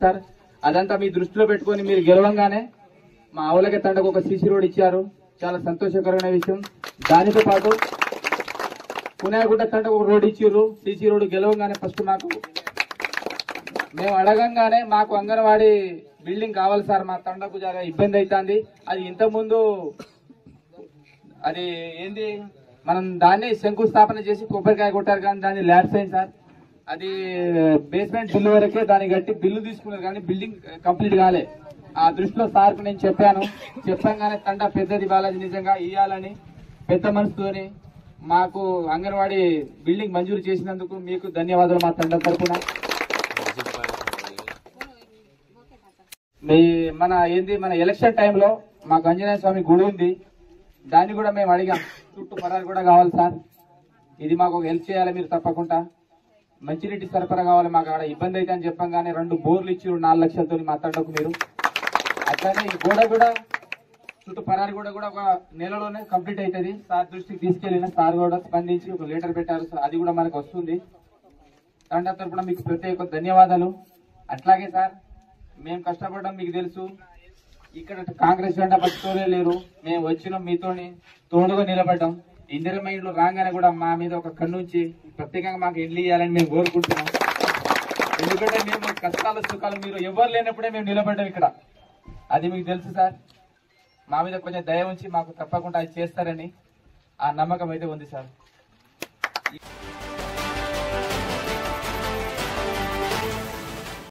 Sir. అదంతా మీ దృష్టిలో పెట్టుకొని మీరు గెలవంగానే మా ఆవులకి తండకు ఒక సీసీ రోడ్ ఇచ్చారు. చాలా సంతోషకరమైన విషయం. దానితో పాటు పునాయగుట్ట తండకు ఒక రోడ్ ఇచ్చారు. సీసీ రోడ్ గెలవంగానే ఫస్ట్ మేము అడగంగానే మాకు అంగన్వాడీ బిల్డింగ్ కావాలి సార్, మా తండకు చాలా ఇబ్బంది అవుతుంది. అది ఇంతకుముందు అది ఏంది మనం దాన్ని శంకుస్థాపన చేసి కొబ్బరికాయ కొట్టారు కానీ దాన్ని ల్యాబ్స్ అయింది సార్. అది బేస్మెంట్ బిల్లు వరకే దాన్ని కట్టి బిల్లు తీసుకున్నారు కానీ బిల్డింగ్ కంప్లీట్ కాలే. ఆ దృష్టిలో సార్కు నేను చెప్పాగానే తండ పెద్దది బాలాజీ నిజంగా ఇయ్యాలని పెద్ద మనసుతోని మాకు అంగన్వాడీ బిల్డింగ్ మంజూరు చేసినందుకు మీకు ధన్యవాదాలు మా తండ తరఫున. మన ఎలక్షన్ టైంలో మాకు ఆంజనేయ స్వామి గుడి ఉంది, దాన్ని కూడా మేము అడిగాం. చుట్టూ పరాలు కూడా కావాలి సార్, ఇది మాకు హెల్ప్ చేయాలి మీరు తప్పకుండా. మంచినీటి సరఫరా కావాలి, మాకు అక్కడ ఇబ్బంది అయితే అని చెప్పంగానే 2 బోర్లు ఇచ్చారు 4 లక్షలతో మా తండకు మీరు. అట్లానే ఈ గోడ కూడా చుట్టూ పరాలు కూడా ఒక నెలలోనే కంప్లీట్ అవుతుంది. సార్ దృష్టికి తీసుకెళ్లిన సార్ కూడా స్పందించి ఒక లెటర్ పెట్టారు, అది కూడా మనకు వస్తుంది. తండ తరఫున మీకు ప్రత్యేక ధన్యవాదాలు. అట్లాగే సార్ మేము కష్టపడడం మీకు తెలుసు. ఇక్కడ కాంగ్రెస్ జెండా పట్టుకోలే లేరు, మేము వచ్చినాం మీతోని తోడుగా నిలబడ్డాం. ఇందిరమ్మ ఇండ్లు రాగానే కూడా మా మీద ఒక కన్నుంచి ప్రత్యేకంగా మాకు ఇండ్లు ఇవ్వాలని మేము కోరుకుంటున్నాం. ఎందుకంటే మేము కష్టాలు సుఖాలు మీరు ఎవరు లేనప్పుడే మేము నిలబడ్డాం ఇక్కడ, అది మీకు తెలుసు సార్. మా మీద కొంచెం దయ ఉంచి మాకు తప్పకుండా అది చేస్తారని ఆ నమ్మకం అయితే ఉంది సార్.